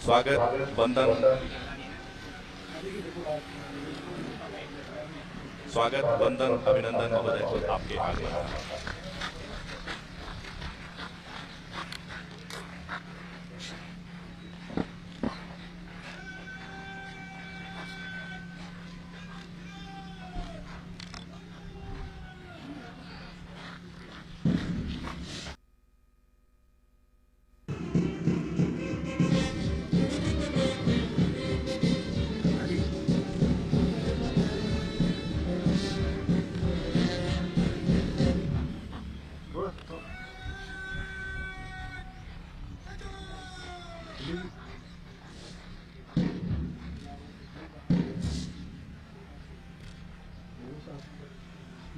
स्वागत, वंदन, अभिनंदन महोदय आपके आगमन का।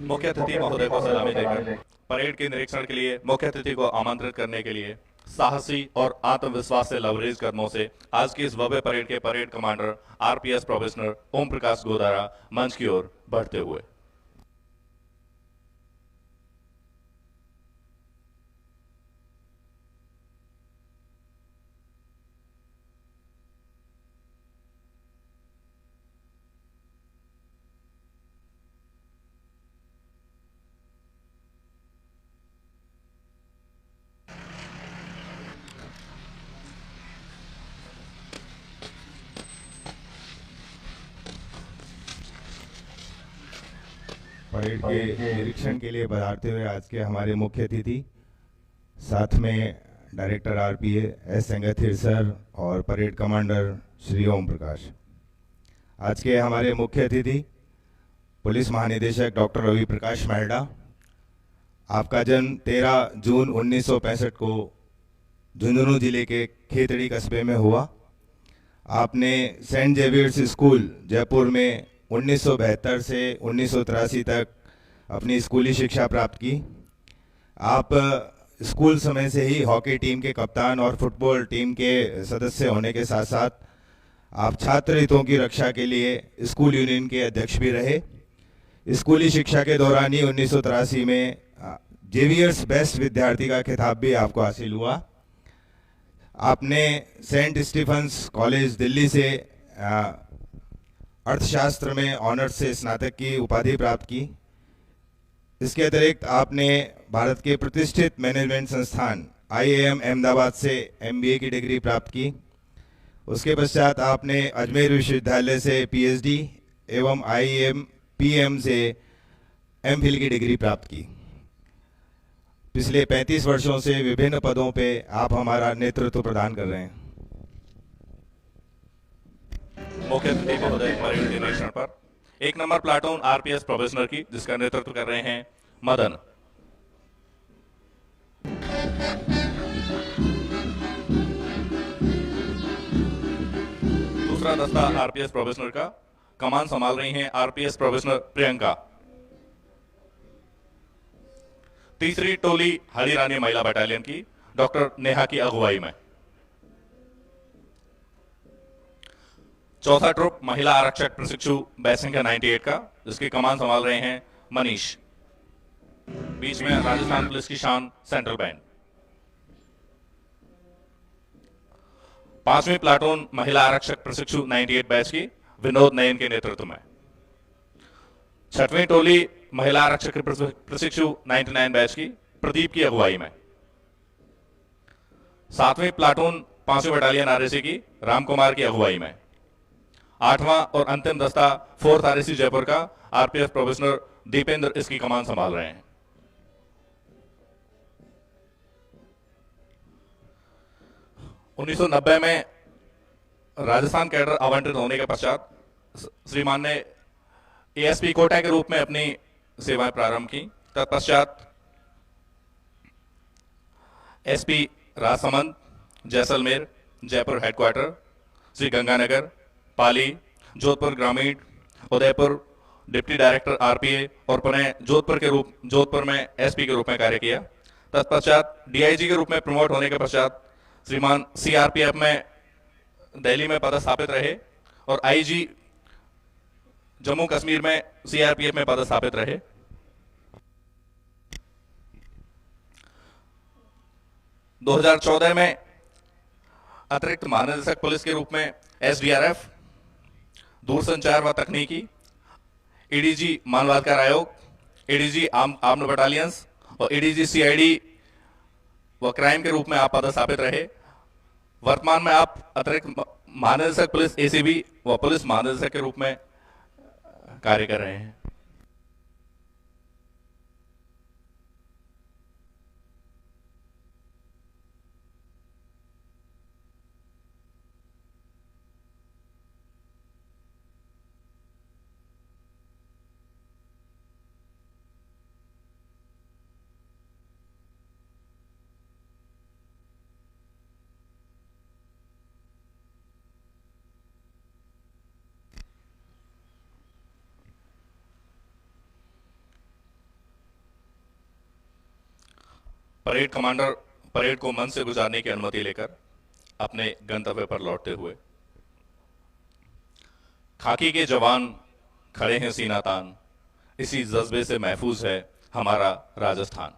मुख्य अतिथि महोदय को सलामी देकर परेड के निरीक्षण के लिए मुख्य अतिथि को आमंत्रित करने के लिए साहसी और आत्मविश्वास से लबरेज कदमों से आज की इस भव्य परेड के parade commander RPS probationer Om Prakash Godara मंच की ओर बढ़ते हुए। परेड के निरीक्षण के लिए पधारते हुए आज के हमारे मुख्य अतिथि, साथ में डायरेक्टर आरपीए एस संगथिर सर और परेड कमांडर श्री ओम प्रकाश। आज के हमारे मुख्य अतिथि पुलिस महानिदेशक डॉक्टर रवि प्रकाश मैरडा। आपका जन्म 13 जून 1965 को झुंझुनू जिले के खेतड़ी कस्बे में हुआ। आपने सेंट जेवियर्स स्कूल जयपुर में 1972 से 1983 तक अपनी स्कूली शिक्षा प्राप्त की। आप स्कूल समय से ही हॉकी टीम के कप्तान और फुटबॉल टीम के सदस्य होने के साथ साथ आप छात्र हितों की रक्षा के लिए स्कूल यूनियन के अध्यक्ष भी रहे। स्कूली शिक्षा के दौरान ही 1983 में जेवियर्स बेस्ट विद्यार्थी का खिताब भी आपको हासिल हुआ। आपने सेंट स्टीफन्स कॉलेज दिल्ली से अर्थशास्त्र में ऑनर्स से स्नातक की उपाधि प्राप्त की। इसके अतिरिक्त आपने भारत के प्रतिष्ठित मैनेजमेंट संस्थान आईआईएम अहमदाबाद से एमबीए की डिग्री प्राप्त की। उसके पश्चात आपने अजमेर विश्वविद्यालय से पीएचडी एवं आईआईएम पीएम से एमफिल की डिग्री प्राप्त की। पिछले 35 वर्षों से विभिन्न पदों पे आप हमारा नेतृत्व प्रदान कर रहे हैं। मुख्य अतिथि महोदय परेड के निरीक्षण पर 1 नंबर प्लाटून आरपीएस प्रोबेशनर की, जिसका नेतृत्व कर रहे हैं मदन। दूसरा दस्ता आरपीएस प्रोबेशनर का कमान संभाल रही हैं आरपीएस प्रोबेशनर प्रियंका। तीसरी टोली हरी रानी महिला बटालियन की डॉक्टर नेहा की अगुवाई में। चौथा ट्रुप महिला आरक्षक प्रशिक्षु बैसिंगा 98 का, जिसकी कमान संभाल रहे हैं मनीष। बीच में राजस्थान पुलिस की शान सेंट्रल बैंड। 5वीं प्लाटून महिला आरक्षक प्रशिक्षु 98 बैच की विनोद नयन के नेतृत्व में। 6वीं टोली महिला आरक्षक प्रशिक्षु 99 बैच की प्रदीप की अगुवाई में। 7वीं प्लाटून 5वीं बटालियन आरएसी की रामकुमार की अगुवाई में। 8वां और अंतिम दस्ता 4th आरएसी जयपुर का आरपीएफ प्रोबेशनर दीपेंद्र इसकी कमान संभाल रहे हैं। उन्नीस में राजस्थान कैडर आवंटित होने के पश्चात श्रीमान ने एएसपी कोटा के रूप में अपनी सेवाएं प्रारंभ की। तत्पश्चात एसपी राजसमंद, जैसलमेर, जयपुर हेडक्वार्टर, श्री गंगानगर, पाली, जोधपुर ग्रामीण, उदयपुर डिप्टी डायरेक्टर आरपीए और पुनः जोधपुर में एसपी के रूप में कार्य किया। तत्पश्चात डीआईजी के रूप में प्रमोट होने के पश्चात श्रीमान सीआरपीएफ में दिल्ली में पदस्थापित रहे और आईजी जम्मू कश्मीर में सीआरपीएफ में पदस्थापित रहे। 2014 में अतिरिक्त महानिदेशक पुलिस के रूप में एसडीआरएफ, दूरसंचार व तकनीकी, एडीजी मानवाधिकार आयोग, एडीजी आर्म्ड बटालियंस और एडीजी सीआईडी व क्राइम के रूप में आप पदस्थापित रहे। वर्तमान में आप अतिरिक्त महानिदेशक पुलिस एसीबी व पुलिस महानिदेशक के रूप में कार्य कर रहे हैं। परेड कमांडर परेड को मन से गुजारने की अनुमति लेकर अपने गंतव्य पर लौटते हुए। खाकी के जवान खड़े हैं सीना तान, इसी जज्बे से महफूज है हमारा राजस्थान।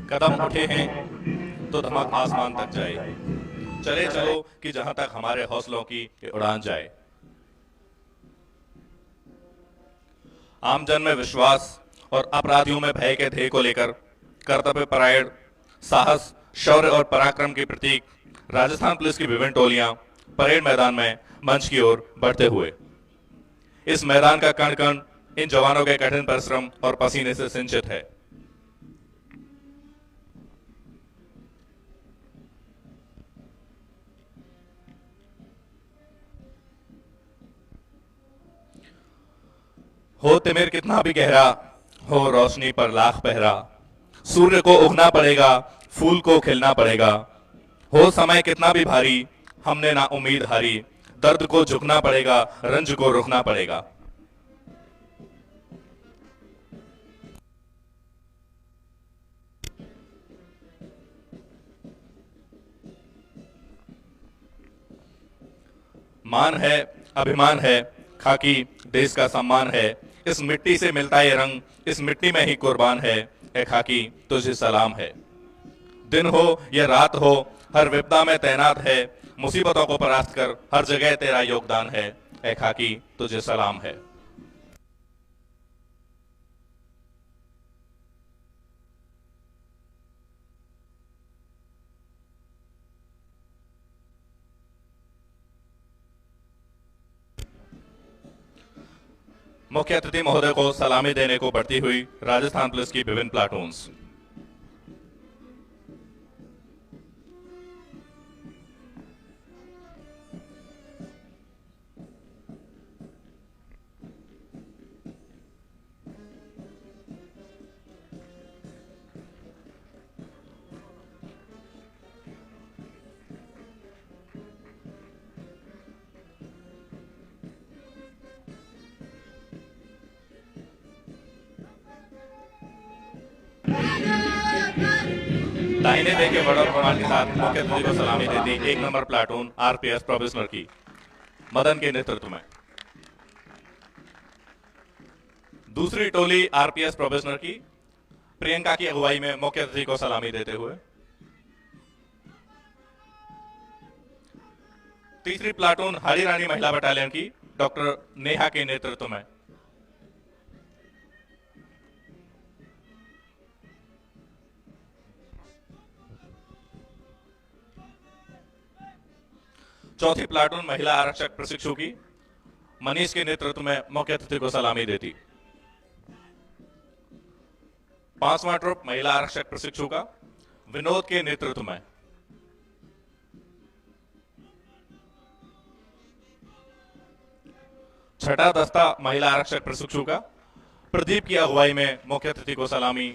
कदम उठे हैं तो धमक आसमान तक जाए, चले चलो कि जहां तक हमारे हौसलों की उड़ान जाए। आमजन में विश्वास और अपराधियों में भय के ध्येय को लेकर कर्तव्य परायण, साहस, शौर्य और पराक्रम के प्रतीक राजस्थान पुलिस की विभिन्न टोलियां परेड मैदान में मंच की ओर बढ़ते हुए। इस मैदान का कण कण इन जवानों के कठिन परिश्रम और पसीने से सिंचित है। हो तिमिर कितना भी गहरा, हो रोशनी पर लाख पहरा, सूर्य को उगना पड़ेगा, फूल को खिलना पड़ेगा। हो समय कितना भी भारी, हमने ना उम्मीद हारी, दर्द को झुकना पड़ेगा, रंज को रुकना पड़ेगा। मान है, अभिमान है, खाकी देश का सम्मान है। इस मिट्टी से मिलता ये रंग, इस मिट्टी में ही कुर्बान है। ए खाकी तुझे सलाम है। दिन हो या रात हो, हर विपदा में तैनात है। मुसीबतों को परास्त कर हर जगह तेरा योगदान है। ए खाकी तुझे सलाम है। मुख्य अतिथि महोदय को सलामी देने को बढ़ती हुई राजस्थान पुलिस की विभिन्न प्लाटून्स। दाहिने देखे बड़ा प्रमाण के साथ मुख्य अतिथि को सलामी देती 1 नंबर प्लाटून आरपीएस प्रोबेशनर की मदन के नेतृत्व में। दूसरी टोली आरपीएस प्रोबेशनर की प्रियंका की अगुवाई में मुख्य अतिथि को सलामी देते हुए। तीसरी प्लाटून हरी रानी महिला बटालियन की डॉक्टर नेहा के नेतृत्व में। चौथी प्लाटून महिला आरक्षक प्रशिक्षु की मनीष के नेतृत्व में मुख्य अतिथि को सलामी देती। पांचवां ट्रुप महिला आरक्षक प्रशिक्षु का विनोद के नेतृत्व में। छठा दस्ता महिला आरक्षक प्रशिक्षु का प्रदीप की अगुवाई में मुख्य अतिथि को सलामी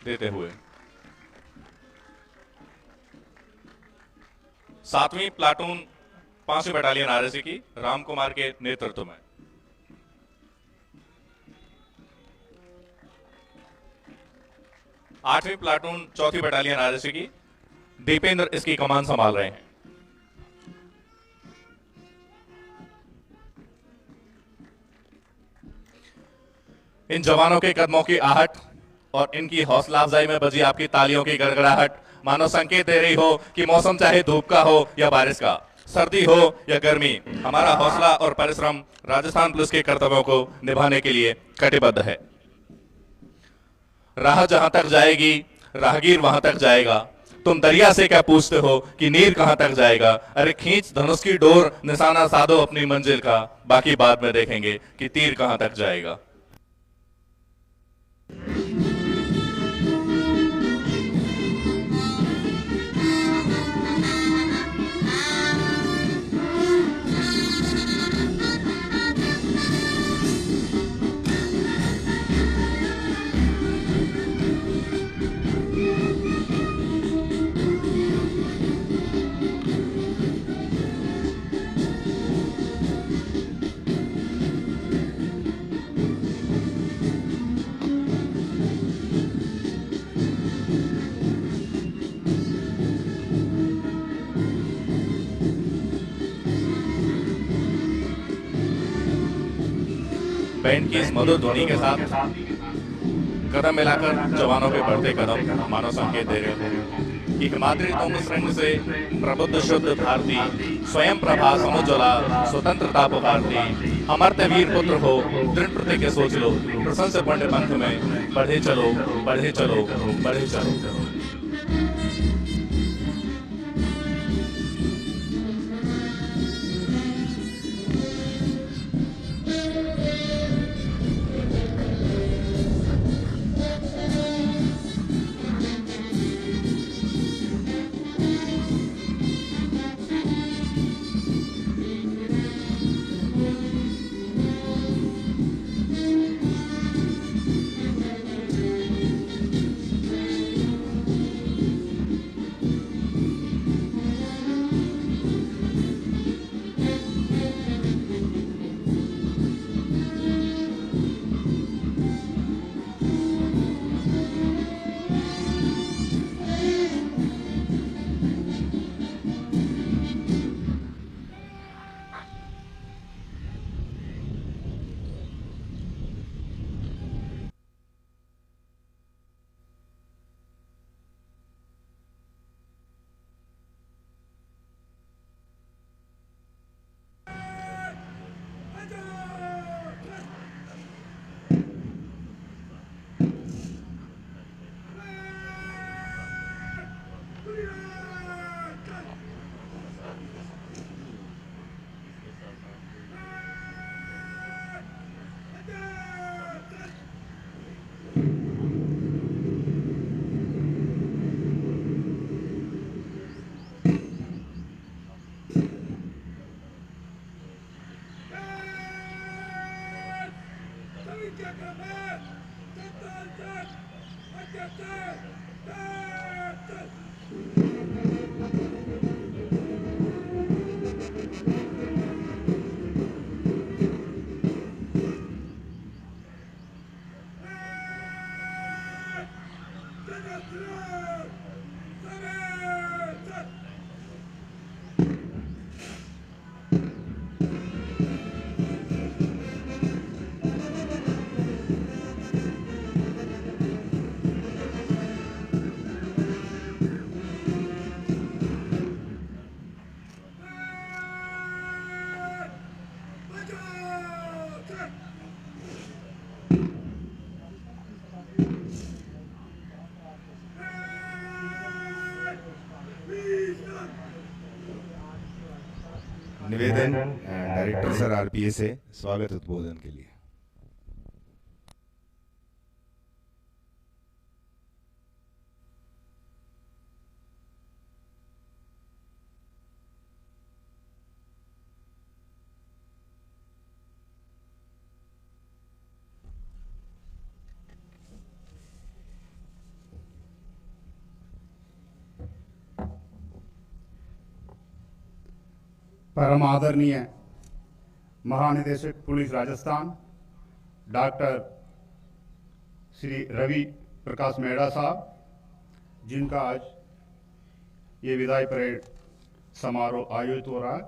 देते हुए। सातवीं प्लाटून 5वीं बटालियन आरएसी की राम कुमार के नेतृत्व में। आठवीं प्लाटून 4थी बटालियन आरएसी की दीपेंद्र इसकी कमान संभाल रहे हैं। इन जवानों के कदमों की आहट और इनकी हौसला अफजाई में बजी आपकी तालियों की गड़गड़ाहट मानो संकेत दे रही हो कि मौसम चाहे धूप का हो या बारिश का, सर्दी हो या गर्मी, हमारा हौसला और परिश्रम राजस्थान पुलिस के कर्तव्यों को निभाने के लिए कटिबद्ध है। राह जहां तक जाएगी राहगीर वहां तक जाएगा। तुम दरिया से क्या पूछते हो कि नीर कहां तक जाएगा। अरे खींच धनुष की डोर, निशाना साधो अपनी मंजिल का, बाकी बाद में देखेंगे कि तीर कहां तक जाएगा। बैंड की इस मधुर ध्वनि के साथ कदम मिलाकर जवानों के बढ़ते कदम मानो संकेत दे रहे हैं कि हिमाद्री तुंग श्रृंग से प्रबुद्ध शुद्ध भारती, स्वयं प्रभा समुज्ज्वला स्वतंत्रता पुकारती, अमर्त्य वीर पुत्र हो दृढ़ प्रतिज्ञ सोच लो, प्रशंस पुण्य पंथ में बढ़े चलो बढ़े चलो बढ़े चलो। निवेदन डायरेक्टर सर आरपीए से स्वागत उद्बोधन के लिए। परम आदरणीय महानिदेशक पुलिस राजस्थान डॉक्टर श्री रवि प्रकाश मेहरा साहब, जिनका आज ये विदाई परेड समारोह आयोजित हो रहा है,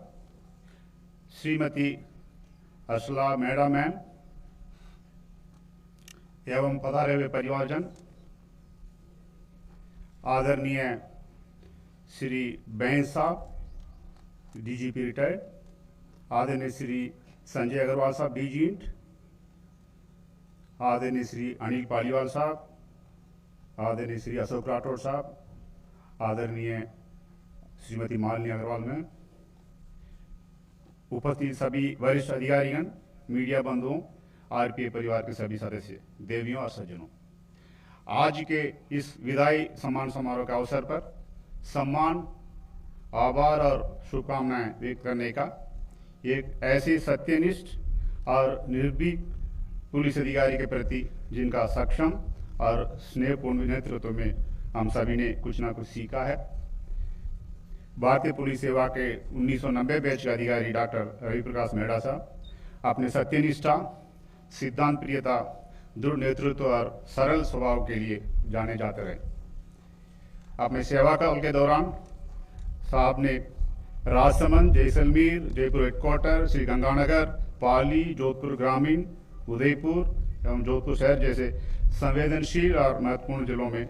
श्रीमती असला मेहरा मैम एवं पधारे हुए परिवारजन, आदरणीय श्री बैन साहब डीजीपी रिटायर्ड, आदरणीय श्री संजय अग्रवाल साहब डीजी इंट, आदरणीय श्री अनिल पालीवाल साहब, आदरणीय श्री अशोक राठौड़ साहब, आदरणीय श्रीमती मालिनी अग्रवाल में उपस्थित सभी वरिष्ठ अधिकारीगण, मीडिया बंधुओं, आरपीए परिवार के सभी सदस्य, देवियों और सज्जनों, आज के इस विदाई सम्मान समारोह के अवसर पर सम्मान, आभार और शुभकामनाएं व्यक्त करने का एक ऐसे सत्यनिष्ठ और निर्भीक पुलिस अधिकारी के प्रति जिनका सक्षम और स्नेहपूर्ण नेतृत्व में हम सभी ने कुछ ना कुछ सीखा है। भारतीय पुलिस सेवा के 1990 बैच के अधिकारी डॉक्टर रवि प्रकाश मेहरा साहब अपने सत्यनिष्ठा, सिद्धांत प्रियता, दृढ़ नेतृत्व और सरल स्वभाव के लिए जाने जाते रहे। अपने सेवा काल के दौरान साहब ने राजसमंद, जैसलमेर, जयपुर हेडक्वार्टर, श्री गंगानगर, पाली, जोधपुर ग्रामीण, उदयपुर एवं जोधपुर शहर जैसे संवेदनशील और महत्वपूर्ण जिलों में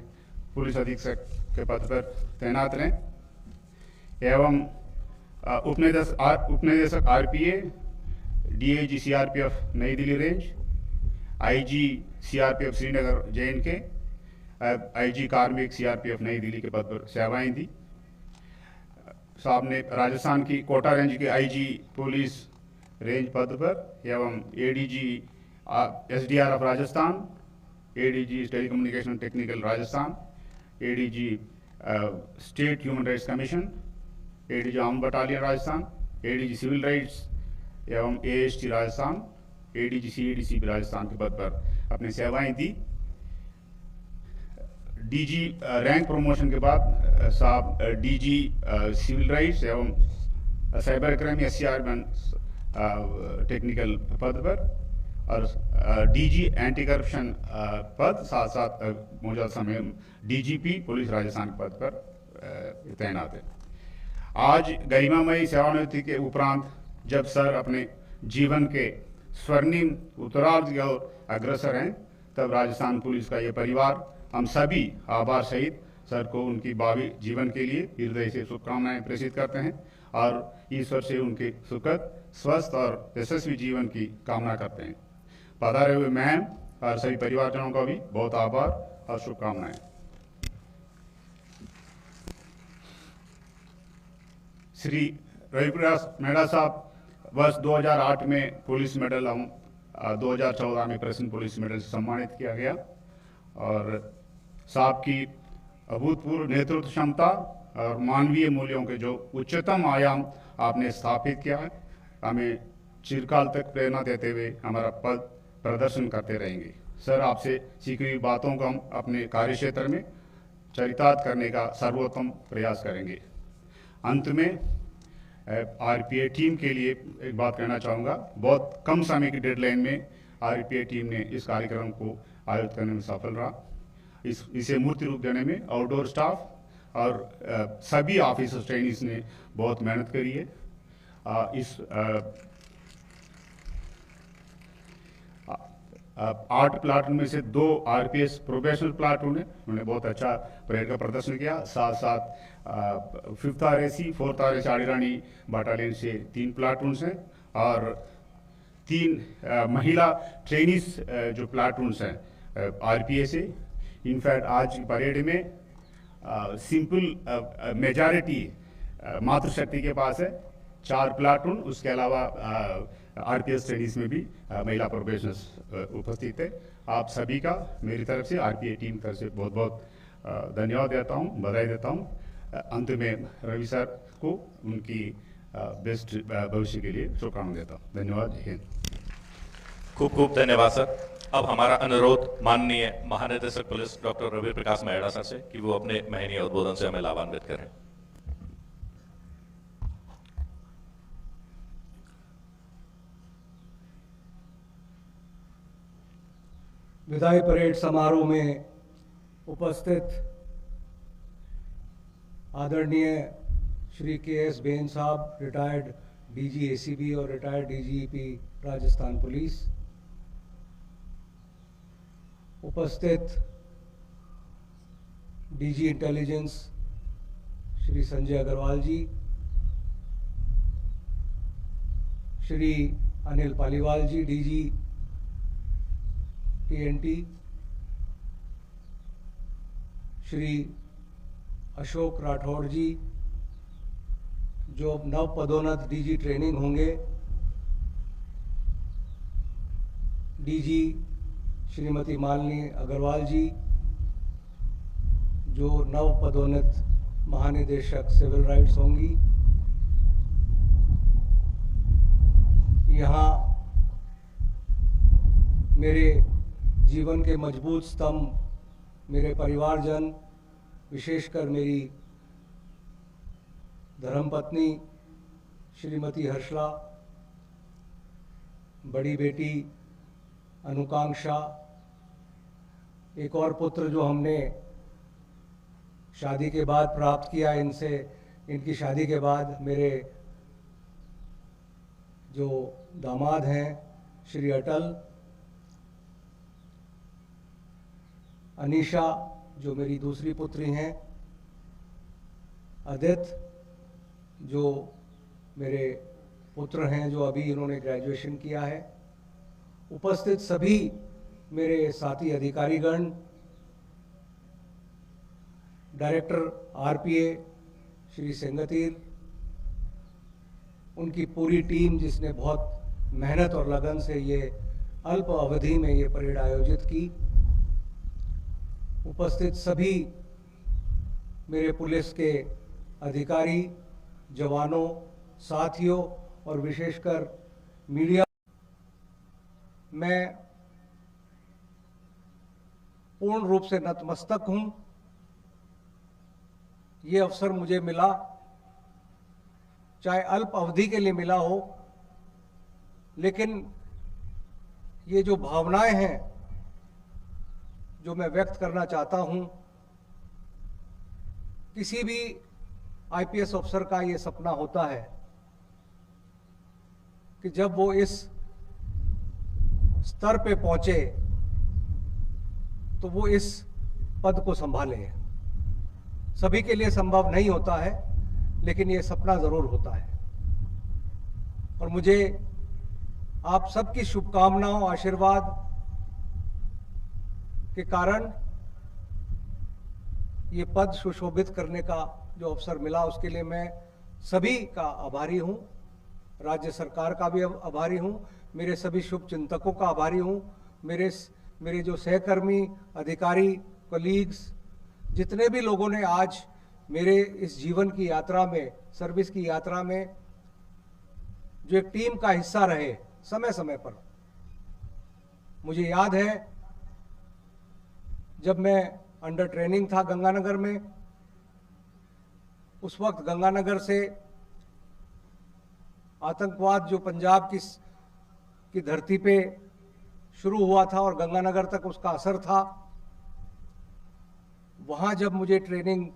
पुलिस अधीक्षक के पद पर तैनात रहे एवं उपनिदेशक आरपीए, डीआईजी सीआरपीएफ नई Delhi range, IG CRPF Srinagar JNK, IG कार्मिक सीआरपीएफ नई दिल्ली के पद पर सेवाएं दी। साहब ने राजस्थान की कोटा रेंज के आईजी पुलिस रेंज पद पर एवं ADG SDRF Rajasthan, ADG telecommunication technical Rajasthan, ADG state human rights commission, ADG arm battalion Rajasthan, ADG civil rights एवं AST Rajasthan, ADG CADC Rajasthan के पद पर अपनी सेवाएं दी। डीजी रैंक प्रमोशन के बाद साहब डीजी सिविल राइट्स एवं साइबर क्राइम एससीआर टेक्निकल पद पर और डीजी एंटी करप्शन पद, साथ साथ मौजूदा समय डीजीपी पुलिस राजस्थान के पद पर तैनात है। आज गरिमामयी सेवानिवृत्ति के उपरांत जब सर अपने जीवन के स्वर्णिम उत्तरार्ध की ओर अग्रसर हैं, तब राजस्थान पुलिस का ये परिवार हम सभी आभार सहित सर को उनकी भावी जीवन के लिए हृदय से शुभकामनाएं प्रेषित करते हैं और ईश्वर से उनके सुखद, स्वस्थ और यशस्वी जीवन की कामना करते हैं। पधारे हुए मैम और सभी परिवारजनों का भी बहुत आभार और शुभकामनाएं। श्री रवि प्रकाश मेहरा साहब वर्ष 2008 में पुलिस मेडल एवं 2014 में प्रसन्न पुलिस मेडल से सम्मानित किया गया और साहब की अभूतपूर्व नेतृत्व क्षमता और मानवीय मूल्यों के जो उच्चतम आयाम आपने स्थापित किया है, हमें चिरकाल तक प्रेरणा देते हुए हमारा पद प्रदर्शन करते रहेंगे। सर, आपसे सीखी हुई बातों को हम अपने कार्यक्षेत्र में चरितार्थ करने का सर्वोत्तम प्रयास करेंगे। अंत में आरपीए टीम के लिए एक बात कहना चाहूँगा। बहुत कम समय की डेडलाइन में आरपीए टीम ने इस कार्यक्रम को आयोजित करने में सफल रहा। इसे मूर्ति रूप देने में आउटडोर स्टाफ और सभी ऑफिसर्स ट्रेनिंग्स ने बहुत मेहनत करी है। इस 8 प्लाटून में से 2 आरपीएस प्रोबेशनल प्लाटून है, उन्होंने बहुत अच्छा परेड का प्रदर्शन किया। साथ साथ 5th RAC 4th RAC आड़ीरानी battalion से 3 प्लाटून हैं और 3 महिला ट्रेनिस जो प्लाटून्स हैं आरपीए से। इनफैक्ट आज परेड में सिंपल मेजॉरिटी मातृशक्ति के पास है 4 प्लाटून, उसके अलावा आरपीएस स्टडीज में भी महिला प्रोबेशनर्स उपस्थित है। आप सभी का मेरी तरफ से, आरपीए टीम की तरफ से बहुत बहुत धन्यवाद देता हूँ, बधाई देता हूँ। अंत में रवि सर को उनकी बेस्ट भविष्य के लिए शुभकामनाएं देता हूँ। धन्यवाद, जय हिंद। खूब खूब धन्यवाद सर। अब हमारा अनुरोध माननीय महानिदेशक police doctor Ravi Prakash Mehra sir से कि वो अपने महनीय उद्बोधन से हमें लाभान्वित करें। विदाई परेड समारोह में उपस्थित आदरणीय श्री के.एस. बेन साहब, रिटायर्ड डीजी एसीबी और रिटायर्ड डीजीपी राजस्थान पुलिस, उपस्थित डीजी इंटेलिजेंस श्री संजय अग्रवाल जी, श्री अनिल पालीवाल जी, डीजी टीएनटी, श्री अशोक राठौड़ जी जो नव पदोन्नत डीजी ट्रेनिंग होंगे, डीजी श्रीमती मालिनी अग्रवाल जी जो नव पदोन्नत महानिदेशक सिविल राइट्स होंगी, यहाँ मेरे जीवन के मजबूत स्तंभ मेरे परिवारजन, विशेषकर मेरी धर्मपत्नी श्रीमती हर्षला, बड़ी बेटी अनुकांक्षा, एक और पुत्र जो हमने शादी के बाद प्राप्त किया, इनकी शादी के बाद मेरे जो दामाद हैं श्री अटल, अनीशा जो मेरी दूसरी पुत्री हैं, अदित जो मेरे पुत्र हैं जो अभी इन्होंने ग्रेजुएशन किया है, उपस्थित सभी मेरे साथी अधिकारीगण, डायरेक्टर आरपीए श्री सेंगतीर, उनकी पूरी टीम जिसने बहुत मेहनत और लगन से ये अल्प अवधि में ये परेड आयोजित की, उपस्थित सभी मेरे पुलिस के अधिकारी, जवानों, साथियों और विशेषकर मीडिया, मैं पूर्ण रूप से नतमस्तक हूं। ये अवसर मुझे मिला, चाहे अल्प अवधि के लिए मिला हो, लेकिन ये जो भावनाएं हैं जो मैं व्यक्त करना चाहता हूं, किसी भी आईपीएस अफसर का ये सपना होता है कि जब वो इस स्तर पे पहुंचे तो वो इस पद को संभाले। सभी के लिए संभव नहीं होता है, लेकिन ये सपना जरूर होता है। और मुझे आप सबकी शुभकामनाओं, आशीर्वाद के कारण ये पद सुशोभित करने का जो अवसर मिला, उसके लिए मैं सभी का आभारी हूं। राज्य सरकार का भी आभारी हूं, मेरे सभी शुभ चिंतकों का आभारी हूं, मेरे जो सहकर्मी, अधिकारी, कलीग्स, जितने भी लोगों ने आज मेरे इस जीवन की यात्रा में, सर्विस की यात्रा में जो एक टीम का हिस्सा रहे समय समय पर। मुझे याद है जब मैं अंडर ट्रेनिंग था गंगानगर में, उस वक्त गंगानगर से आतंकवाद जो पंजाब की धरती पे शुरू हुआ था और गंगानगर तक उसका असर था, वहां जब मुझे ट्रेनिंग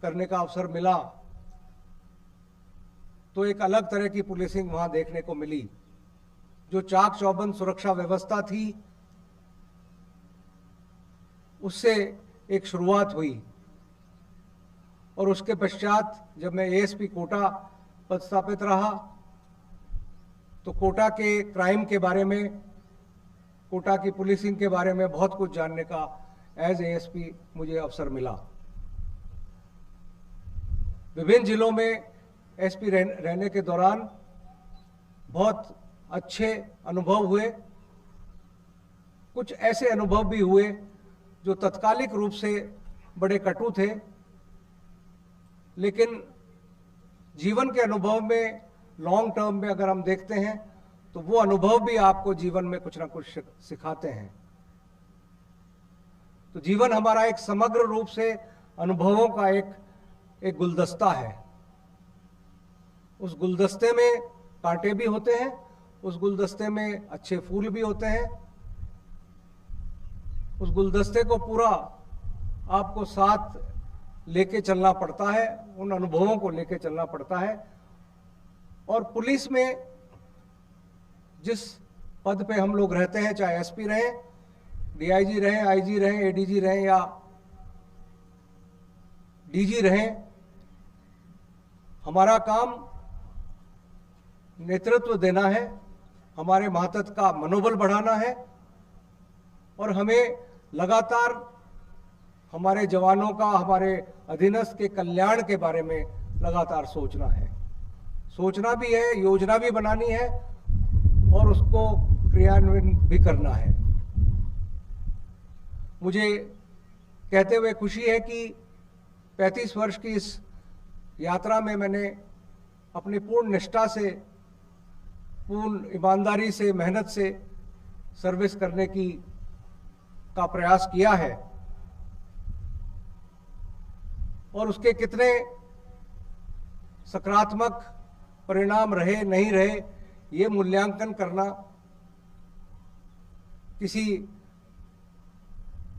करने का अवसर मिला तो एक अलग तरह की पुलिसिंग वहां देखने को मिली। जो चाक चौबंद सुरक्षा व्यवस्था थी, उससे एक शुरुआत हुई और उसके पश्चात जब मैं एएसपी कोटा पदस्थापित रहा तो कोटा के क्राइम के बारे में, कोटा की पुलिसिंग के बारे में बहुत कुछ जानने का एज एएसपी मुझे अवसर मिला। विभिन्न जिलों में एसपी रहने के दौरान बहुत अच्छे अनुभव हुए। कुछ ऐसे अनुभव भी हुए जो तत्कालिक रूप से बड़े कटु थे, लेकिन जीवन के अनुभव में लॉन्ग टर्म में अगर हम देखते हैं तो वो अनुभव भी आपको जीवन में कुछ ना कुछ सिखाते हैं। तो जीवन हमारा एक समग्र रूप से अनुभवों का एक गुलदस्ता है। उस गुलदस्ते में कांटे भी होते हैं, उस गुलदस्ते में अच्छे फूल भी होते हैं। उस गुलदस्ते को पूरा आपको साथ लेके चलना पड़ता है, उन अनुभवों को लेके चलना पड़ता है। और पुलिस में जिस पद पे हम लोग रहते हैं, चाहे एसपी रहें, डीआईजी रहें, आईजी रहें, एडीजी रहें या डीजी रहें, हमारा काम नेतृत्व देना है, हमारे मातहत का मनोबल बढ़ाना है और हमें लगातार हमारे जवानों का, हमारे अधीनस्थ के कल्याण के बारे में लगातार सोचना है। सोचना भी है, योजना भी बनानी है और उसको क्रियान्वयन भी करना है। मुझे कहते हुए खुशी है कि 35 वर्ष की इस यात्रा में मैंने अपनी पूर्ण निष्ठा से, पूर्ण ईमानदारी से, मेहनत से सर्विस करने का प्रयास किया है और उसके कितने सकारात्मक परिणाम रहे नहीं रहे, ये मूल्यांकन करना किसी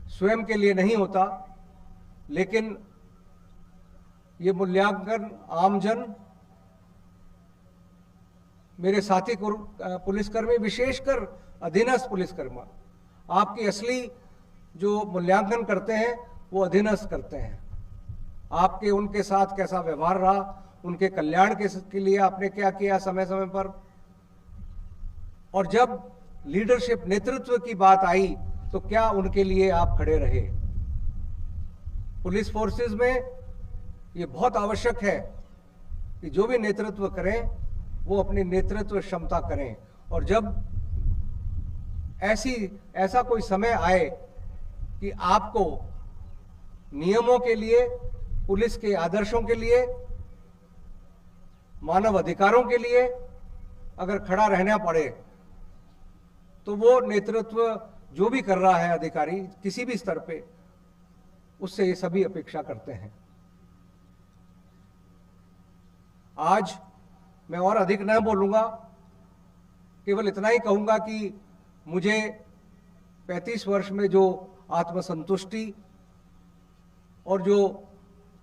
स्वयं के लिए नहीं होता, लेकिन ये मूल्यांकन आमजन, मेरे साथी पुलिसकर्मी, विशेषकर अधीनस्थ पुलिसकर्मी, आपकी असली जो मूल्यांकन करते हैं वो अधीनस्थ करते हैं। आपके उनके साथ कैसा व्यवहार रहा, उनके कल्याण के लिए आपने क्या किया समय समय पर। और जब लीडरशिप, नेतृत्व की बात आई तो क्या उनके लिए आप खड़े रहे। पुलिस फोर्सेस में ये बहुत आवश्यक है कि जो भी नेतृत्व करें वो अपनी नेतृत्व क्षमता करें, और जब ऐसा कोई समय आए कि आपको नियमों के लिए, पुलिस के आदर्शों के लिए, मानव अधिकारों के लिए अगर खड़ा रहना पड़े, तो वो नेतृत्व जो भी कर रहा है अधिकारी किसी भी स्तर पे, उससे ये सभी अपेक्षा करते हैं। आज मैं और अधिक न बोलूंगा, केवल इतना ही कहूंगा कि मुझे 35 वर्ष में जो आत्मसंतुष्टि और जो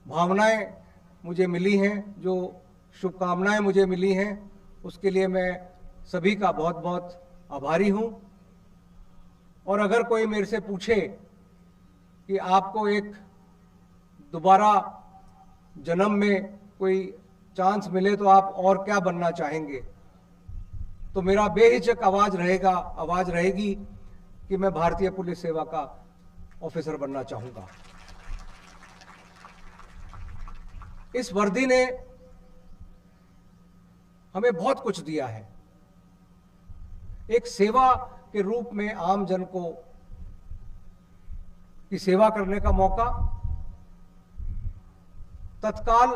भावनाएं मुझे मिली हैं, जो शुभकामनाएं मुझे मिली हैं, उसके लिए मैं सभी का बहुत बहुत आभारी हूं। और अगर कोई मेरे से पूछे कि आपको एक दोबारा जन्म में कोई चांस मिले तो आप और क्या बनना चाहेंगे, तो मेरा बेहिचक आवाज रहेगी कि मैं भारतीय पुलिस सेवा का ऑफिसर बनना चाहूंगा। इस वर्दी ने हमें बहुत कुछ दिया है। एक सेवा के रूप में आम जन को की सेवा करने का मौका, तत्काल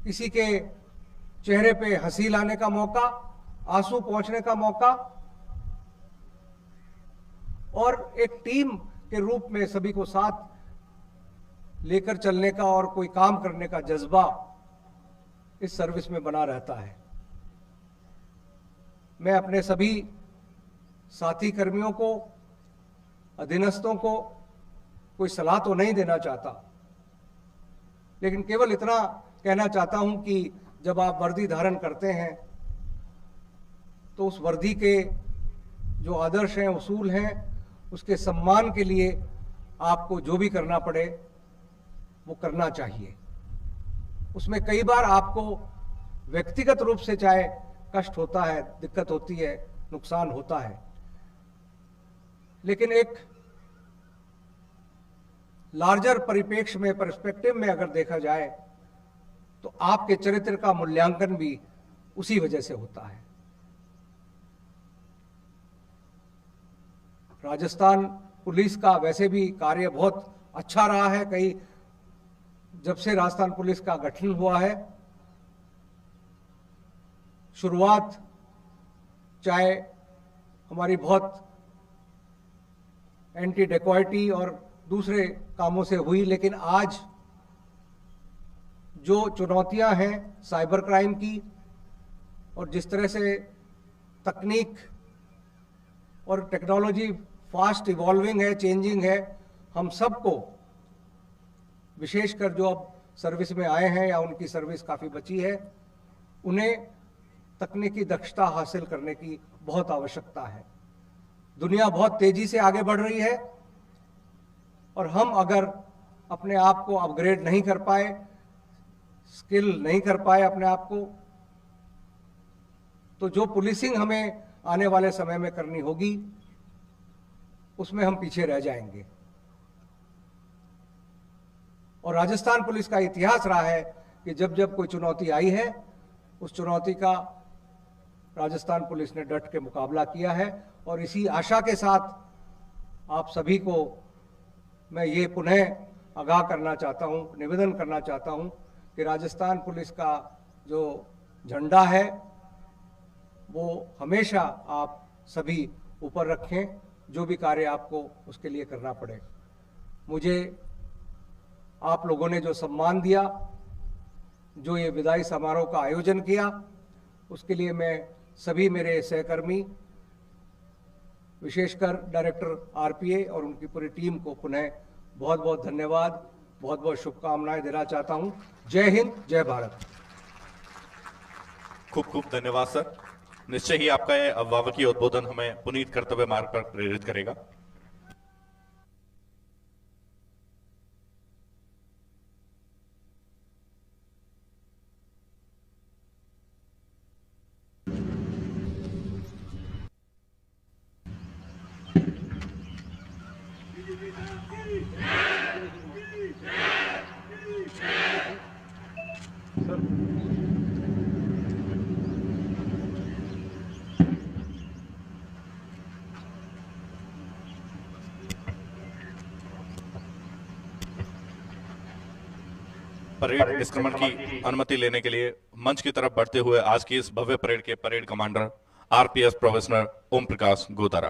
किसी के चेहरे पे हंसी लाने का मौका, आंसू पोंछने का मौका, और एक टीम के रूप में सभी को साथ लेकर चलने का और कोई काम करने का जज्बा इस सर्विस में बना रहता है। मैं अपने सभी साथी कर्मियों को, अधीनस्थों को कोई सलाह तो नहीं देना चाहता, लेकिन केवल इतना कहना चाहता हूं कि जब आप वर्दी धारण करते हैं तो उस वर्दी के जो आदर्श हैं, उसूल हैं, उसके सम्मान के लिए आपको जो भी करना पड़े वो करना चाहिए। उसमें कई बार आपको व्यक्तिगत रूप से चाहे कष्ट होता है, दिक्कत होती है, नुकसान होता है, लेकिन एक लार्जर परिप्रेक्ष्य में, पर्सपेक्टिव में अगर देखा जाए तो आपके चरित्र का मूल्यांकन भी उसी वजह से होता है। राजस्थान पुलिस का वैसे भी कार्य बहुत अच्छा रहा है। कई जब से राजस्थान पुलिस का गठन हुआ है, शुरुआत चाहे हमारी बहुत एंटी डेकॉइटी और दूसरे कामों से हुई, लेकिन आज जो चुनौतियां हैं साइबर क्राइम की, और जिस तरह से तकनीक और टेक्नोलॉजी फास्ट इवॉल्विंग है, चेंजिंग है, हम सबको, विशेषकर जो अब सर्विस में आए हैं या उनकी सर्विस काफ़ी बची है, उन्हें तकनीकी दक्षता हासिल करने की बहुत आवश्यकता है। दुनिया बहुत तेजी से आगे बढ़ रही है और हम अगर अपने आप को अपग्रेड नहीं कर पाए, स्किल नहीं कर पाए अपने आप को, तो जो पुलिसिंग हमें आने वाले समय में करनी होगी उसमें हम पीछे रह जाएंगे। और राजस्थान पुलिस का इतिहास रहा है कि जब जब कोई चुनौती आई है, उस चुनौती का राजस्थान पुलिस ने डट के मुकाबला किया है। और इसी आशा के साथ आप सभी को मैं ये पुनः आगाह करना चाहता हूँ, निवेदन करना चाहता हूँ कि राजस्थान पुलिस का जो झंडा है वो हमेशा आप सभी ऊपर रखें, जो भी कार्य आपको उसके लिए करना पड़े। मुझे आप लोगों ने जो सम्मान दिया, जो ये विदाई समारोह का आयोजन किया, उसके लिए मैं सभी मेरे सहकर्मी, विशेषकर डायरेक्टर आरपीए और उनकी पूरी टीम को पुनः बहुत बहुत धन्यवाद, बहुत बहुत शुभकामनाएं देना चाहता हूं। जय हिंद, जय भारत। खूब खूब धन्यवाद सर। निश्चय ही आपका यह अभिभावकीय उद्बोधन हमें पुनीत कर्तव्य मार्ग पर प्रेरित करेगा। परेड निष्क्रमण की अनुमति लेने के लिए मंच की तरफ बढ़ते हुए आज की इस भव्य परेड के parade commander RPS professor Om Prakash गोतारा।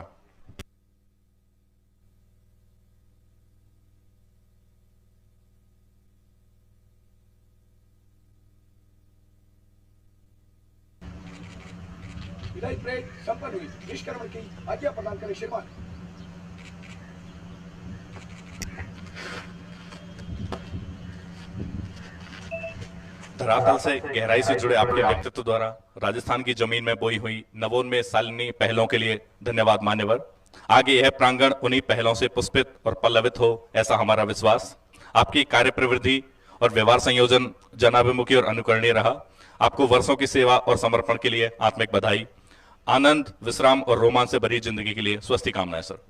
विदाई परेड संपन्न हुई। निष्क्रमण की आज्ञा प्रदान करें श्रीमान। धरातल से गहराई से जुड़े आपके व्यक्तित्व द्वारा राजस्थान की जमीन में बोई हुई नवोन्मेष सालिनी पहलों के लिए धन्यवाद मान्यवर। आगे यह प्रांगण उन्हीं पहलों से पुष्पित और पल्लवित हो, ऐसा हमारा विश्वास। आपकी कार्य प्रवृत्ति और व्यवहार संयोजन जनाभिमुखी और अनुकरणीय रहा। आपको वर्षों की सेवा और समर्पण के लिए आत्मिक बधाई। आनंद, विश्राम और रोमांच से भरी जिंदगी के लिए स्वस्ति कामनाएं सर।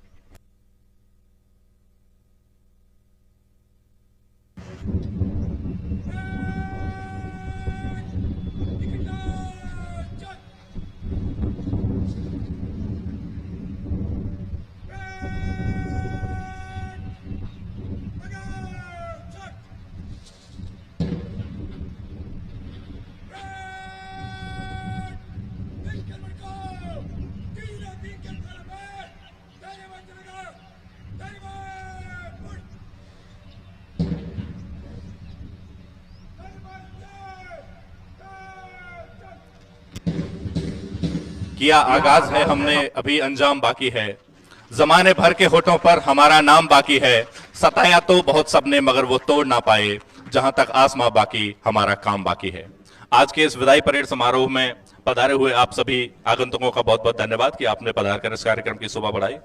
किया आगाज है हमने, अभी अंजाम बाकी है। जमाने भर के होठों पर हमारा नाम बाकी है। सताया तो बहुत सबने मगर वो तोड़ ना पाए। जहां तक आसमां बाकी हमारा काम बाकी है। आज के इस विदाई परेड समारोह में पधारे हुए आप सभी आगंतुकों का बहुत बहुत धन्यवाद कि आपने पधार कर इस कार्यक्रम की शोभा बढ़ाई।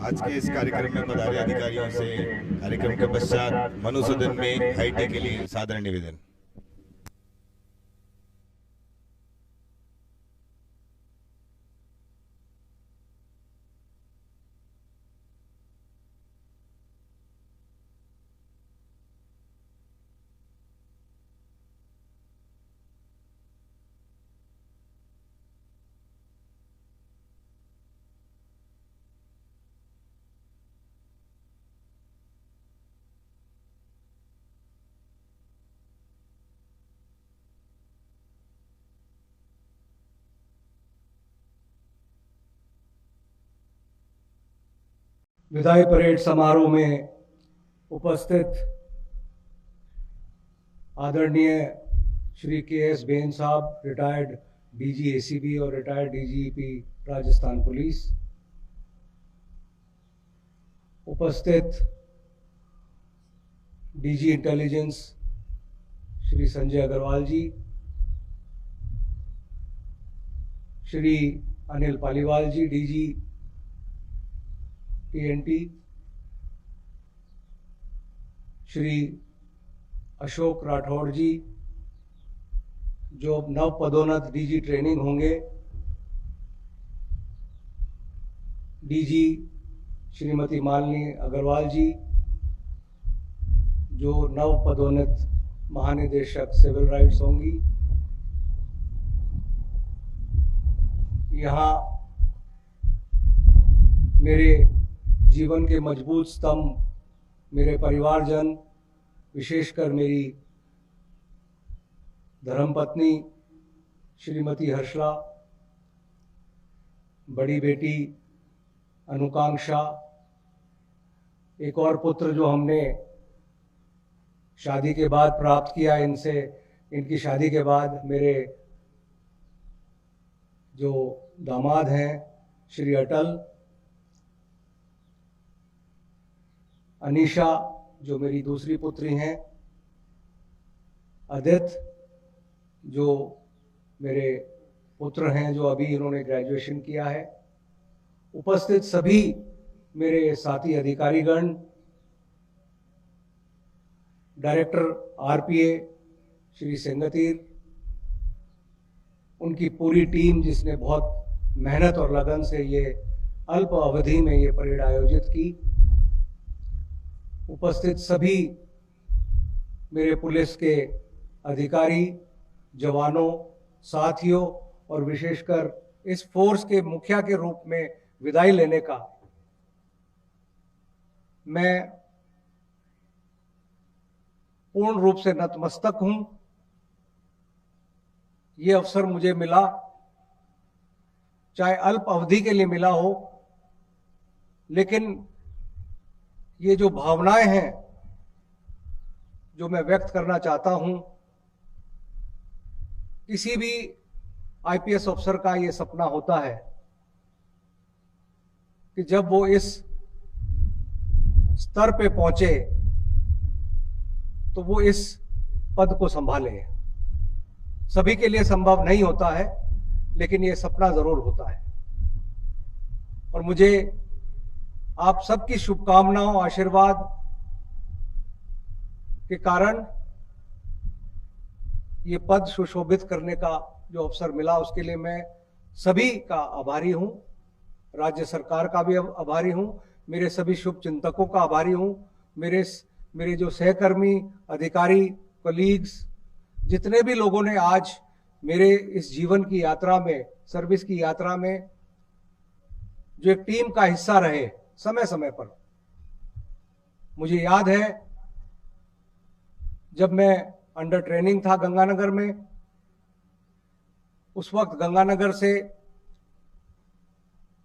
आज के इस कार्यक्रम में पधारे अधिकारियों से कार्यक्रम के पश्चात मनुसदन में हाईटी के लिए सादर निवेदन। विदाई परेड समारोह में उपस्थित आदरणीय श्री के.एस. बेन साहब, रिटायर्ड डीजी एसीबी और रिटायर्ड डीजीपी राजस्थान पुलिस, उपस्थित डीजी इंटेलिजेंस श्री संजय अग्रवाल जी, श्री अनिल पालीवाल जी, डीजी टीएनटी, श्री अशोक राठौड़ जी जो नव पदोन्नत डीजी ट्रेनिंग होंगे, डीजी श्रीमती मालिनी अग्रवाल जी जो नव पदोन्नत महानिदेशक सिविल राइट्स होंगी, यहाँ मेरे जीवन के मजबूत स्तंभ, मेरे परिवारजन, विशेषकर मेरी धर्मपत्नी श्रीमती हर्षला, बड़ी बेटी अनुकांक्षा, एक और पुत्र जो हमने शादी के बाद प्राप्त किया, इनकी शादी के बाद मेरे जो दामाद हैं श्री अटल, अनीशा जो मेरी दूसरी पुत्री हैं, अदित जो मेरे पुत्र हैं जो अभी इन्होंने ग्रेजुएशन किया है, उपस्थित सभी मेरे साथी अधिकारीगण, डायरेक्टर आरपीए श्री सेंगतीर, उनकी पूरी टीम जिसने बहुत मेहनत और लगन से ये अल्प अवधि में ये परेड आयोजित की, उपस्थित सभी मेरे पुलिस के अधिकारी, जवानों, साथियों और विशेषकर इस फोर्स के मुखिया के रूप में विदाई लेने का मैं पूर्ण रूप से नतमस्तक हूं। ये अवसर मुझे मिला, चाहे अल्प अवधि के लिए मिला हो, लेकिन ये जो भावनाएं हैं जो मैं व्यक्त करना चाहता हूं, किसी भी आईपीएस अफसर का ये सपना होता है कि जब वो इस स्तर पे पहुंचे तो वो इस पद को संभाले। सभी के लिए संभव नहीं होता है, लेकिन ये सपना जरूर होता है। और मुझे आप सबकी शुभकामनाओं, आशीर्वाद के कारण ये पद सुशोभित करने का जो अवसर मिला, उसके लिए मैं सभी का आभारी हूं। राज्य सरकार का भी आभारी हूं, मेरे सभी शुभ चिंतकों का आभारी हूं, मेरे जो सहकर्मी, अधिकारी, कलीग्स, जितने भी लोगों ने आज मेरे इस जीवन की यात्रा में, सर्विस की यात्रा में जो एक टीम का हिस्सा रहे समय समय पर। मुझे याद है जब मैं अंडर ट्रेनिंग था गंगानगर में, उस वक्त गंगानगर से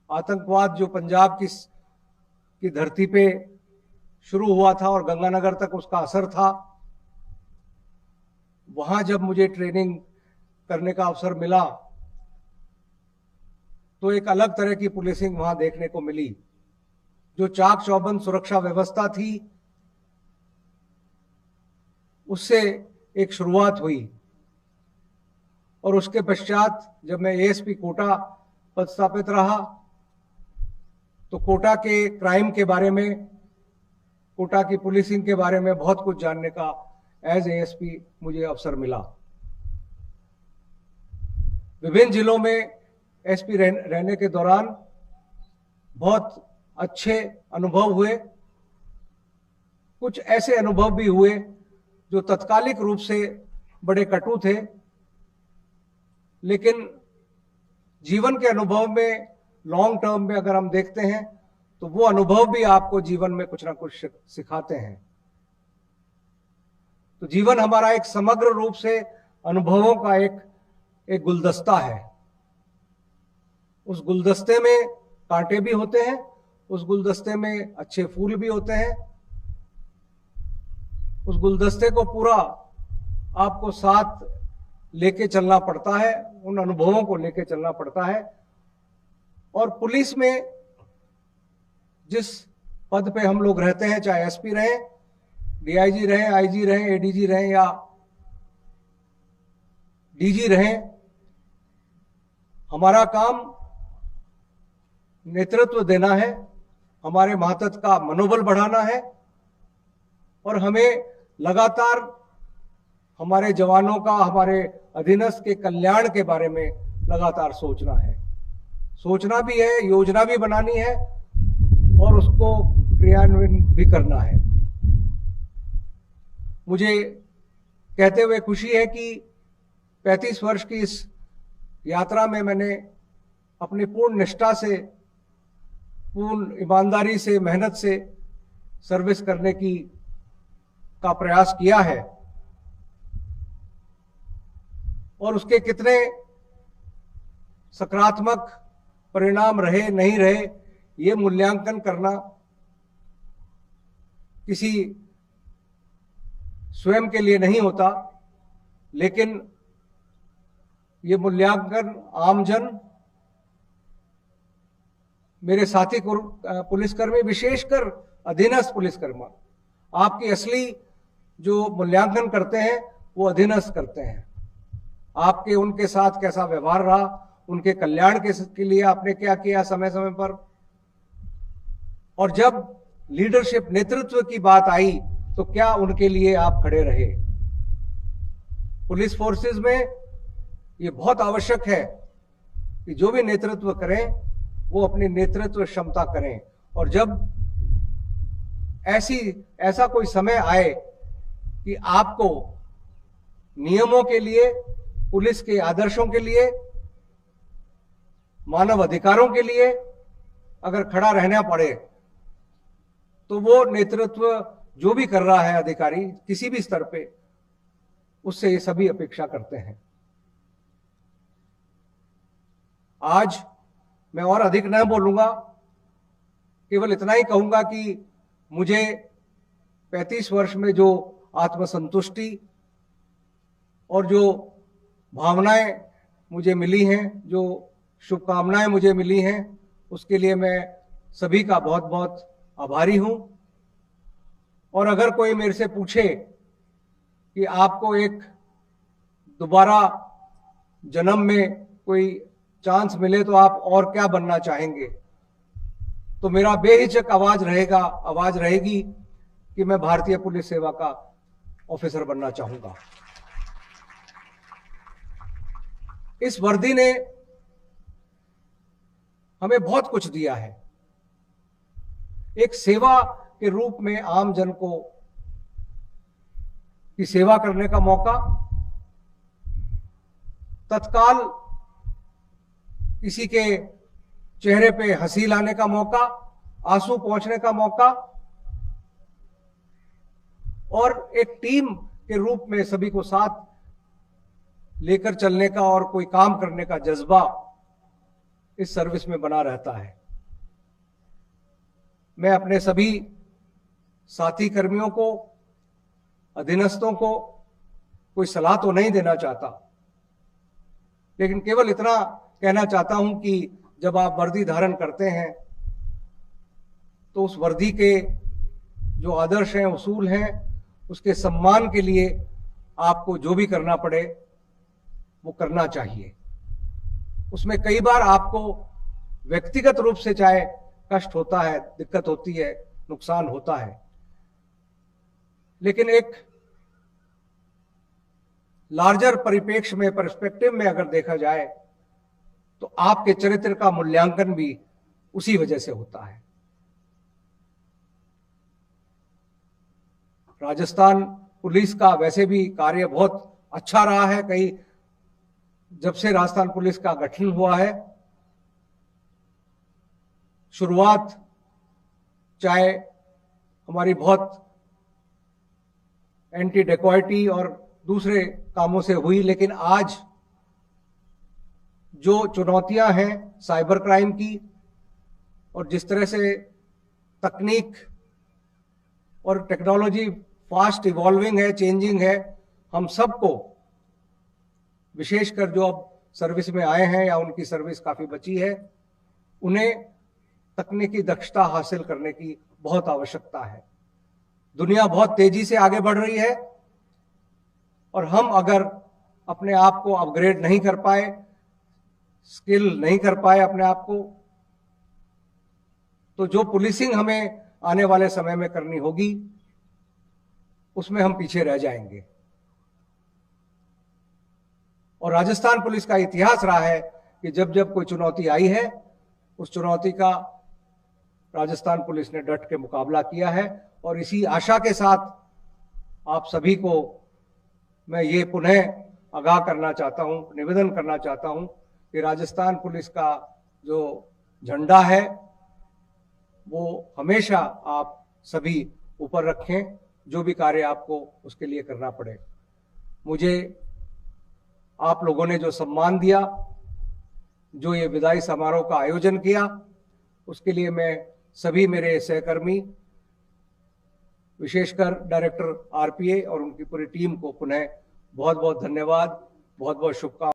आतंकवाद जो पंजाब की धरती पे शुरू हुआ था और गंगानगर तक उसका असर था, वहां जब मुझे ट्रेनिंग करने का अवसर मिला तो एक अलग तरह की पुलिसिंग वहां देखने को मिली। जो चाक चौबंद सुरक्षा व्यवस्था थी, उससे एक शुरुआत हुई और उसके पश्चात जब मैं एएसपी कोटा पदस्थापित रहा तो कोटा के क्राइम के बारे में, कोटा की पुलिसिंग के बारे में बहुत कुछ जानने का एज एएसपी मुझे अवसर मिला। विभिन्न जिलों में एसपी रहने के दौरान बहुत अच्छे अनुभव हुए। कुछ ऐसे अनुभव भी हुए जो तत्कालिक रूप से बड़े कटु थे, लेकिन जीवन के अनुभव में लॉन्ग टर्म में अगर हम देखते हैं तो वो अनुभव भी आपको जीवन में कुछ ना कुछ सिखाते हैं। तो जीवन हमारा एक समग्र रूप से अनुभवों का एक गुलदस्ता है। उस गुलदस्ते में कांटे भी होते हैं, उस गुलदस्ते में अच्छे फूल भी होते हैं। उस गुलदस्ते को पूरा आपको साथ लेके चलना पड़ता है, उन अनुभवों को लेके चलना पड़ता है। और पुलिस में जिस पद पे हम लोग रहते हैं, चाहे एसपी रहें, डीआईजी रहें, आईजी रहें, एडीजी रहें या डीजी रहें, हमारा काम नेतृत्व देना है, हमारे मातहत का मनोबल बढ़ाना है और हमें लगातार हमारे जवानों का, हमारे अधीनस्थ के कल्याण के बारे में लगातार सोचना है। सोचना भी है, योजना भी बनानी है और उसको क्रियान्वयन भी करना है। मुझे कहते हुए खुशी है कि 35 वर्ष की इस यात्रा में मैंने अपनी पूर्ण निष्ठा से, पूर्ण ईमानदारी से, मेहनत से सर्विस करने का प्रयास किया है। और उसके कितने सकारात्मक परिणाम रहे, नहीं रहे, ये मूल्यांकन करना किसी स्वयं के लिए नहीं होता, लेकिन ये मूल्यांकन आमजन, मेरे साथी पुलिसकर्मी, विशेषकर अधीनस्थ पुलिसकर्मी, आपकी असली जो मूल्यांकन करते हैं वो अधीनस्थ करते हैं। आपके उनके साथ कैसा व्यवहार रहा, उनके कल्याण के लिए आपने क्या किया समय समय पर। और जब लीडरशिप, नेतृत्व की बात आई तो क्या उनके लिए आप खड़े रहे। पुलिस फोर्सेस में ये बहुत आवश्यक है कि जो भी नेतृत्व करें वो अपनी नेतृत्व क्षमता करें। और जब ऐसा कोई समय आए कि आपको नियमों के लिए, पुलिस के आदर्शों के लिए, मानव अधिकारों के लिए अगर खड़ा रहना पड़े, तो वो नेतृत्व जो भी कर रहा है अधिकारी किसी भी स्तर पे, उससे ये सभी अपेक्षा करते हैं। आज मैं और अधिक न बोलूंगा, केवल इतना ही कहूंगा कि मुझे 35 वर्ष में जो आत्मसंतुष्टि और जो भावनाएं मुझे मिली हैं, जो शुभकामनाएं मुझे मिली हैं, उसके लिए मैं सभी का बहुत बहुत आभारी हूं। और अगर कोई मेरे से पूछे कि आपको एक दोबारा जन्म में कोई चांस मिले तो आप और क्या बनना चाहेंगे, तो मेरा बेहिचक आवाज रहेगी कि मैं भारतीय पुलिस सेवा का ऑफिसर बनना चाहूंगा। इस वर्दी ने हमें बहुत कुछ दिया है। एक सेवा के रूप में आम जन की सेवा करने का मौका, तत्काल किसी के चेहरे पे हंसी लाने का मौका, आंसू पोंछने का मौका, और एक टीम के रूप में सभी को साथ लेकर चलने का और कोई काम करने का जज्बा इस सर्विस में बना रहता है। मैं अपने सभी साथी कर्मियों को, अधीनस्थों को कोई सलाह तो नहीं देना चाहता, लेकिन केवल इतना कहना चाहता हूं कि जब आप वर्दी धारण करते हैं तो उस वर्दी के जो आदर्श हैं, उसूल हैं, उसके सम्मान के लिए आपको जो भी करना पड़े वो करना चाहिए। उसमें कई बार आपको व्यक्तिगत रूप से चाहे कष्ट होता है, दिक्कत होती है, नुकसान होता है, लेकिन एक लार्जर परिप्रेक्ष्य में, पर्सपेक्टिव में अगर देखा जाए तो आपके चरित्र का मूल्यांकन भी उसी वजह से होता है। राजस्थान पुलिस का वैसे भी कार्य बहुत अच्छा रहा है। कई जब से राजस्थान पुलिस का गठन हुआ है, शुरुआत चाहे हमारी बहुत एंटी डेकोइटी और दूसरे कामों से हुई, लेकिन आज जो चुनौतियां हैं साइबर क्राइम की, और जिस तरह से तकनीक और टेक्नोलॉजी फास्ट इवॉल्विंग है, चेंजिंग है, हम सबको, विशेषकर जो अब सर्विस में आए हैं या उनकी सर्विस काफ़ी बची है, उन्हें तकनीकी दक्षता हासिल करने की बहुत आवश्यकता है। दुनिया बहुत तेजी से आगे बढ़ रही है और हम अगर अपने आप को अपग्रेड नहीं कर पाए, स्किल नहीं कर पाए अपने आप को, तो जो पुलिसिंग हमें आने वाले समय में करनी होगी उसमें हम पीछे रह जाएंगे। और राजस्थान पुलिस का इतिहास रहा है कि जब जब कोई चुनौती आई है, उस चुनौती का राजस्थान पुलिस ने डट के मुकाबला किया है। और इसी आशा के साथ आप सभी को मैं ये पुनः आगाह करना चाहता हूं, निवेदन करना चाहता हूं कि राजस्थान पुलिस का जो झंडा है वो हमेशा आप सभी ऊपर रखें, जो भी कार्य आपको उसके लिए करना पड़े। मुझे आप लोगों ने जो सम्मान दिया, जो ये विदाई समारोह का आयोजन किया, उसके लिए मैं सभी मेरे सहकर्मी, विशेषकर डायरेक्टर आरपीए और उनकी पूरी टीम को पुनः बहुत बहुत धन्यवाद, बहुत बहुत शुभकामनाएं।